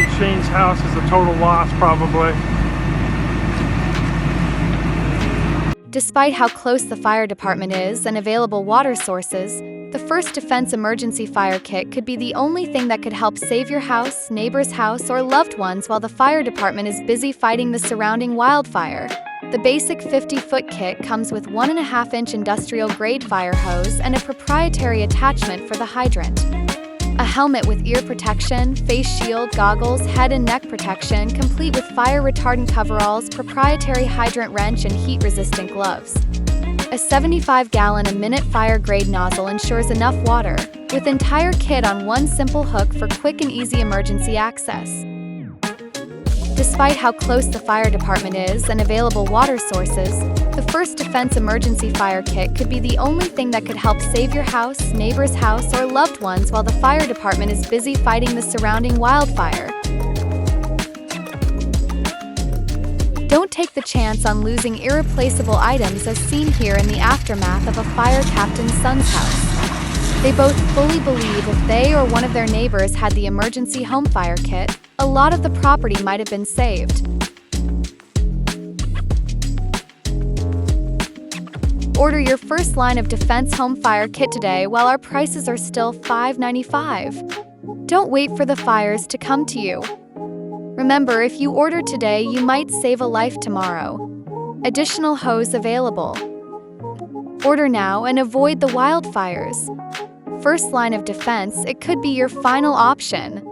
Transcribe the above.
say Shane's house is a total loss probably. Despite how close the fire department is and available water sources, the First Defense Emergency Fire Kit could be the only thing that could help save your house, neighbor's house, or loved ones while the fire department is busy fighting the surrounding wildfire. The basic 50-foot kit comes with 1.5-inch industrial-grade fire hose and a proprietary attachment for the hydrant. A helmet with ear protection, face shield, goggles, head and neck protection, complete with fire-retardant coveralls, proprietary hydrant wrench, and heat-resistant gloves. A 75-gallon-a-minute fire-grade nozzle ensures enough water, with entire kit on one simple hook for quick and easy emergency access. Despite how close the fire department is and available water sources, the First Defense Emergency Fire Kit could be the only thing that could help save your house, neighbor's house, or loved ones while the fire department is busy fighting the surrounding wildfire. Don't take the chance on losing irreplaceable items as seen here in the aftermath of a fire captain's son's house. They both fully believe if they or one of their neighbors had the emergency home fire kit, a lot of the property might have been saved. Order your first line of defense home fire kit today while our prices are still $5.95. Don't wait for the fires to come to you. Remember, if you order today, you might save a life tomorrow. Additional hose available. Order now and avoid the wildfires. First line of defense, it could be your final option.